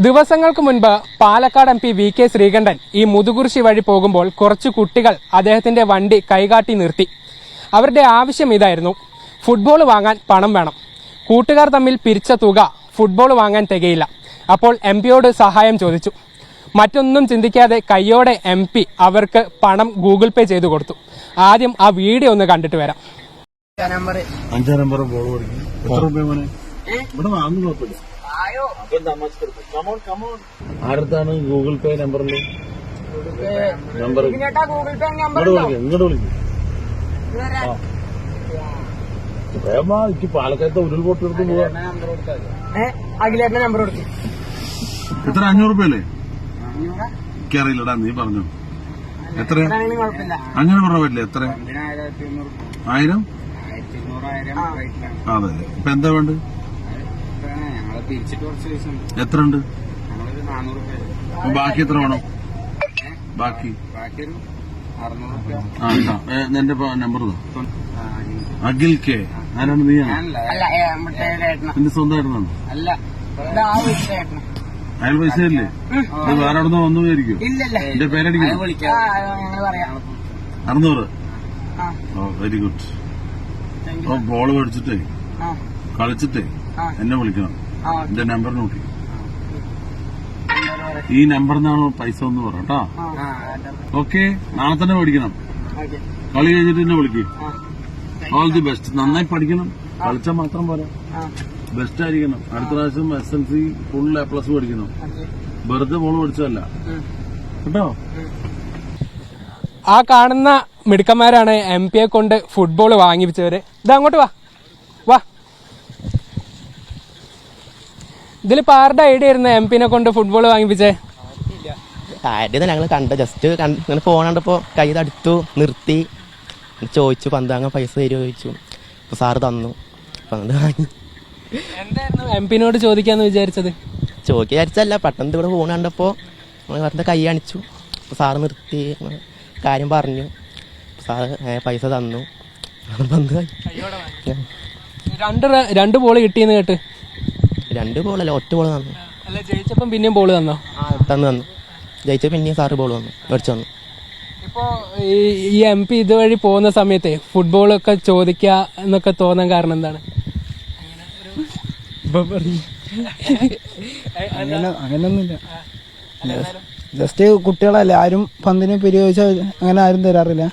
ദിവസങ്ങൾക്ക് മുൻപ് Palakkad MP VK Sreekandan ഈ മുതുകുറിശി വഴി പോകുമ്പോൾ കുറച്ച് കുട്ടികൾ അദ്ദേഹത്തിന്റെ വണ്ടി കൈകാട്ടി നിർത്തി. അവരുടെ ആവശ്യം ഇതായിരുന്നു: ഫുട്ബോൾ വാങ്ങാൻ പണം വേണം. കൂട്ടുകാർ തമ്മിൽ പിരിച്ച തുക ഫുട്ബോൾ വാങ്ങാൻ തികയില്ല. അപ്പോൾ MP-യോട് സഹായം ചോദിച്ചു. മറ്റൊന്നും ചിന്തിക്കാതെ കയ്യോടെ MP അവർക്ക് പണം ഗൂഗിൾ പേ ചെയ്തു കൊടുത്തു. ആദ്യം ആ വീഡിയോ ഒന്ന് കണ്ടിട്ട് വരാം. 5 നമ്പർ ബോൾ കൊടുക്കും. എത്ര രൂപ മോനെ? ഇവിടെ വാങ്ങുന്നു കുഴപ്പമില്ല. ആരത്താണ് ഗൂഗിൾ പേ നമ്പറിൽ? നമ്പർ ഇങ്ങോട്ട് വിളിക്കും. എനിക്ക് പാലക്കാലത്തെ ഉരുൾപൊട്ടി എടുത്ത് പോവാ. എത്ര? 500 രൂപയല്ലേ? എനിക്കറിയില്ലടാ, നീ പറഞ്ഞു. എത്ര? അങ്ങനെ പറഞ്ഞ പറ്റില്ല. എത്ര? 1000? അതെ. ഇപ്പൊ എന്താ വേണ്ട? എത്ര ഉണ്ട്? ബാക്കി എത്ര വേണം? ബാക്കി എന്റെ നമ്പർ അഖിൽ കെ. ആരാണ്? നീയാണ്? നിന്റെ സ്വന്തമായിട്ടാണ്? അയാൾ പൈസ ഇല്ലേ? അത് വേറെ അവിടെ നിന്ന് വന്നു പോയിരിക്കും. എന്റെ പേരടിക്കണം. 600. ഓ, വെരി ഗുഡ്. അപ്പൊ ബോള് മേടിച്ചിട്ടേ കളിച്ചിട്ടേ എന്നെ വിളിക്കണം. എന്റെ നമ്പർ നോക്കി. ഈ നമ്പറിനാണ് പൈസ ഒന്ന് പറ കേട്ടോ. ഓക്കെ, നാളെ തന്നെ മേടിക്കണം. കളി കഴിഞ്ഞിട്ട് എന്നെ വിളിക്കും. All the best. നന്നായി പഠിക്കണം. കളിച്ചാൽ മാത്രം പോരാ, ബെസ്റ്റ് ആയിരിക്കണം. അടുത്ത പ്രാവശ്യം SLC ഫുൾ A+ പഠിക്കണം. വെറുതെ ബോൾ പഠിച്ചതല്ല കേട്ടോ. ആ കാണുന്ന മിടുക്കന്മാരാണ് MP-യെ കൊണ്ട് ഫുട്ബോൾ വാങ്ങിപ്പിച്ചവര്. ഇത് അങ്ങോട്ട് വാ വാ. ഇതിലിപ്പോ ആരുടെ ഐഡിയ ആയിരുന്നു MP-നെ കൊണ്ട് ഫുട്ബോൾ വാങ്ങിപ്പിച്ചേ? ആദ്യം ഞങ്ങൾ കണ്ട ജസ്റ്റ് ഇങ്ങനെ ഫോൺ കണ്ടപ്പോ കൈ തടുത്തു നിർത്തി, ചോദിച്ചു പന്ത് വാങ്ങാൻ പൈസ തരുമോ ചോദിച്ചു. അപ്പൊ സാറ് തന്നു. പന്ത് വാങ്ങി. എന്തായിരുന്നു MP-നോട് ചോദിക്കാന്ന് വിചാരിച്ചത്? വിചാരിച്ചല്ല, പെട്ടെന്ന് ഇവിടെ ഫോൺ കണ്ടപ്പോ വെറുതെ കൈ കാണിച്ചു. അപ്പൊ സാറ് നിർത്തി കാര്യം പറഞ്ഞു. സാറ് പൈസ തന്നു. പന്ത് രണ്ട് ബോൾ കിട്ടിയെന്ന് കേട്ട്. 2 ബോളല്ല, ഒറ്റ ബോൾ തന്നു. അല്ല, ജയിച്ചപ്പം പിന്നെയും ബോൾ തന്നോ? തന്നു. ജയിച്ച പിന്നെയും സാറ് ബോൾ തന്നു, മേടിച്ചു തന്നു. ഇപ്പോ ഈ MP ഇതുവഴി പോകുന്ന സമയത്തെ ഫുട്ബോളൊക്കെ ചോദിക്കുക എന്നൊക്കെ തോന്നാൻ കാരണം എന്താണ്? അങ്ങനൊന്നുമില്ല. ജസ്റ്റ് കുട്ടികളല്ലേ, ആരും പന്തിന് പിരിവ് ചോദിച്ചാൽ അങ്ങനെ ആരും തരാറില്ല.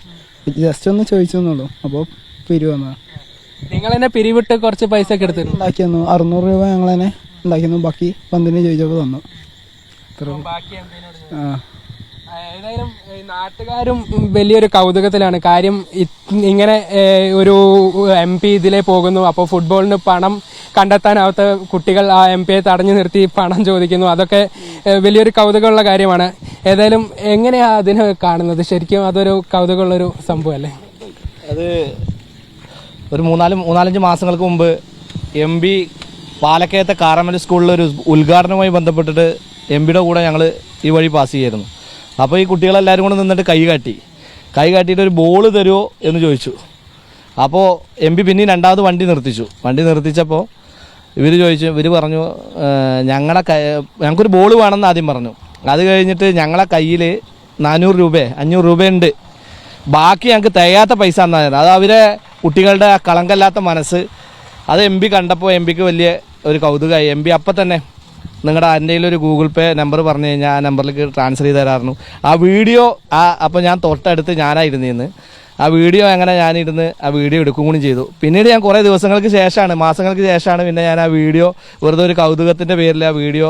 ജസ്റ്റ് ഒന്ന് ചോദിച്ചെന്നുള്ളൂ. അപ്പോൾ പിരിവ് വന്നതാണ്. നിങ്ങൾ തന്നെ പിരിവിട്ട് കുറച്ച് പൈസ ഒക്കെ എടുത്തു ഉണ്ടാക്കിയെന്നു. 600 രൂപ ഞങ്ങൾ തന്നെ ഉണ്ടാക്കിയെന്നു. ബാക്കി പന്തിന് ചോദിച്ചപ്പോൾ തന്നു. ഏതായാലും നാട്ടുകാരും വലിയൊരു കൗതുകത്തിലാണ്. കാര്യം ഇങ്ങനെ ഒരു MP ഇതിലേ പോകുന്നു. അപ്പോൾ ഫുട്ബോളിന് പണം കണ്ടെത്താനാവാത്ത കുട്ടികൾ ആ MP-യെ തടഞ്ഞു നിർത്തി പണം ചോദിക്കുന്നു. അതൊക്കെ വലിയൊരു കൗതുകമുള്ള കാര്യമാണ്. ഏതായാലും എങ്ങനെയാ അതിനെ കാണുന്നത്? ശരിക്കും അതൊരു കൗതുകമുള്ളൊരു സംഭവമല്ലേ? അത് ഒരു 3-4 മാസങ്ങൾക്ക് മുമ്പ് MP പാലക്കയത്തെ കാരമൽ സ്കൂളിലൊരു ഉദ്ഘാടനവുമായി ബന്ധപ്പെട്ടിട്ട് MP-യുടെ കൂടെ ഞങ്ങൾ ഈ വഴി പാസ് ചെയ്യായിരുന്നു. അപ്പോൾ ഈ കുട്ടികളെല്ലാവരും കൂടെ നിന്നിട്ട് കൈ കാട്ടിയിട്ട് ഒരു ബോൾ തരുമോ എന്ന് ചോദിച്ചു. അപ്പോൾ MP പിന്നെയും 2ാമത് വണ്ടി നിർത്തിച്ചപ്പോൾ ഇവർ പറഞ്ഞു ഞങ്ങൾക്കൊരു ബോൾ വേണമെന്ന് ആദ്യം പറഞ്ഞു. അത് കഴിഞ്ഞിട്ട് ഞങ്ങളെ കയ്യിൽ 400 രൂപ 500 രൂപയുണ്ട്, ബാക്കി ഞങ്ങൾക്ക് തികയാത്ത പൈസ എന്നാണ്. അത് അവരെ കുട്ടികളുടെ കളങ്കല്ലാത്ത മനസ്സ് അത് MP കണ്ടപ്പോൾ MPക്ക് വലിയ ഒരു കൗതുകമായി. MP അപ്പം തന്നെ നിങ്ങളുടെ എന്തെങ്കിലും ഒരു ഗൂഗിൾ പേ നമ്പർ പറഞ്ഞു കഴിഞ്ഞാൽ ആ നമ്പറിലേക്ക് ട്രാൻസ്ഫർ ചെയ്ത് തരാറുണ്ട്. ആ വീഡിയോ അപ്പോൾ ഞാൻ തൊട്ടടുത്ത് ഞാനായിരുന്നിന്ന് ആ വീഡിയോ അങ്ങനെ ഞാനിരുന്ന് ആ വീഡിയോ എടുക്കും കൂടി ചെയ്തു. പിന്നീട് ഞാൻ കുറേ മാസങ്ങൾക്ക് ശേഷമാണ് പിന്നെ ഞാൻ ആ വീഡിയോ വെറുതെ ഒരു കൗതുകത്തിൻ്റെ പേരിൽ ആ വീഡിയോ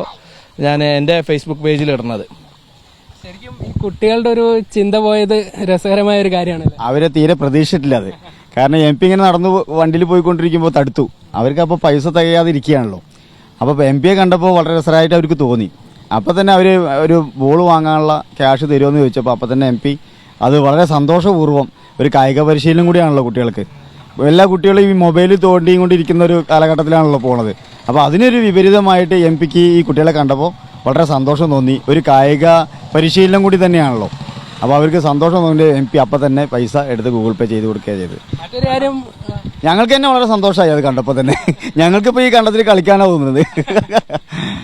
ഞാൻ എൻ്റെ ഫേസ്ബുക്ക് പേജിൽ ഇടുന്നത്. ശരിക്കും ഈ കുട്ടികളുടെ ഒരു ചിന്ത പോയത് രസകരമായ ഒരു കാര്യമാണ്. അവരെ തീരെ പ്രതീക്ഷിച്ചിട്ടില്ല അത്. കാരണം MP ഇങ്ങനെ നടന്നു വണ്ടിയിൽ പോയിക്കൊണ്ടിരിക്കുമ്പോൾ തടുത്തു. അവർക്ക് അപ്പോൾ പൈസ തികയാതെ ഇരിക്കുകയാണല്ലോ. അപ്പോൾ MP-യെ കണ്ടപ്പോൾ വളരെ രസമായിട്ട് അവർക്ക് തോന്നി. അപ്പം തന്നെ അവർ ഒരു ബോൾ വാങ്ങാനുള്ള ക്യാഷ് തരുമെന്ന് ചോദിച്ചപ്പോൾ അപ്പം തന്നെ MP അത് വളരെ സന്തോഷപൂർവ്വം, ഒരു കായിക പരിശീലനം കൂടിയാണല്ലോ കുട്ടികൾക്ക്. എല്ലാ കുട്ടികളും ഈ മൊബൈലിൽ തോണ്ടിയും കൊണ്ടിരിക്കുന്ന ഒരു കാലഘട്ടത്തിലാണല്ലോ പോണത്. അപ്പോൾ അതിനൊരു വിപരീതമായിട്ട് MP-ക്ക് ഈ കുട്ടികളെ കണ്ടപ്പോൾ വളരെ സന്തോഷം തോന്നി. ഒരു കായിക പരിശീലനം കൂടി തന്നെയാണല്ലോ. അപ്പോൾ അവർക്ക് സന്തോഷം തോന്നി. MP അപ്പം തന്നെ പൈസ എടുത്ത് ഗൂഗിൾ പേ ചെയ്ത് കൊടുക്കുകയാണ് ചെയ്തത്. മറ്റൊരു കാര്യം, ഞങ്ങൾക്ക് തന്നെ വളരെ സന്തോഷമായി അത് കണ്ടപ്പോൾ തന്നെ. ഞങ്ങൾക്കിപ്പോൾ ഈ കണ്ടത്തിൽ കളിക്കാനാണ് തോന്നുന്നത്.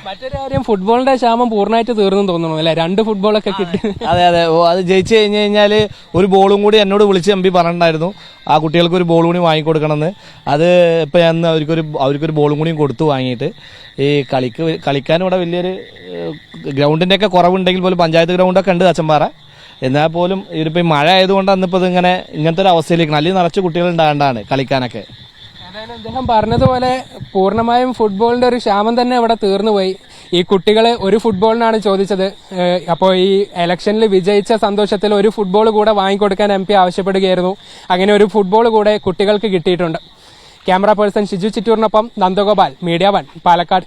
മറ്റൊരു കാര്യം ഫുട്ബോളിന്റെ ക്ഷാമം പൂർണ്ണമായിട്ട് തീർന്നു തോന്നുന്നു അല്ലെ? 2 ഫുട്ബോളൊക്കെ കിട്ടി. അതെ ഓ അത് ജയിച്ചു കഴിഞ്ഞ് കഴിഞ്ഞാൽ ഒരു ബോളും കൂടി എന്നോട് വിളിച്ച് എം പി പറഞ്ഞിട്ടുണ്ടായിരുന്നു ആ കുട്ടികൾക്ക് ഒരു ബോൾ കൂടി വാങ്ങിക്കൊടുക്കണമെന്ന്. അത് ഇപ്പം ഞാൻ അവർക്കൊരു ബോളും കൂടിയും കൊടുത്തു വാങ്ങിയിട്ട്. ഈ കളിക്കാൻ ഇവിടെ വലിയൊരു ഗ്രൗണ്ടിൻ്റെ ഒക്കെ കുറവുണ്ടെങ്കിൽ പോലും പഞ്ചായത്ത് ഗ്രൗണ്ടൊക്കെ ഉണ്ട് അച്ചമ്പാറ. എന്നാൽ പോലും ഇതിപ്പോൾ മഴ ആയതുകൊണ്ട് അന്നിപ്പോൾ ഇത് ഇങ്ങനത്തെ ഒരു അവസ്ഥയിലേക്ക് നല്ല നിറച്ച് കുട്ടികൾ ഉണ്ടാകേണ്ടതാണ് കളിക്കാനൊക്കെ. ഏതായാലും അദ്ദേഹം പറഞ്ഞതുപോലെ പൂർണ്ണമായും ഫുട്ബോളിന്റെ ഒരു ക്ഷാമം തന്നെ ഇവിടെ തീർന്നുപോയി. ഈ കുട്ടികൾ ഒരു ഫുട്ബോളിനാണ് ചോദിച്ചത്. അപ്പോൾ ഈ ഇലക്ഷനിൽ വിജയിച്ച സന്തോഷത്തിൽ ഒരു ഫുട്ബോൾ കൂടെ വാങ്ങിക്കൊടുക്കാൻ MP ആവശ്യപ്പെടുകയായിരുന്നു. അങ്ങനെ ഒരു ഫുട്ബോൾ കൂടെ കുട്ടികൾക്ക് കിട്ടിയിട്ടുണ്ട്. ക്യാമറ പേഴ്സൺ ഷിജു ചിറ്റൂറിനൊപ്പം നന്ദഗോപാൽ, മീഡിയ 1, പാലക്കാട്.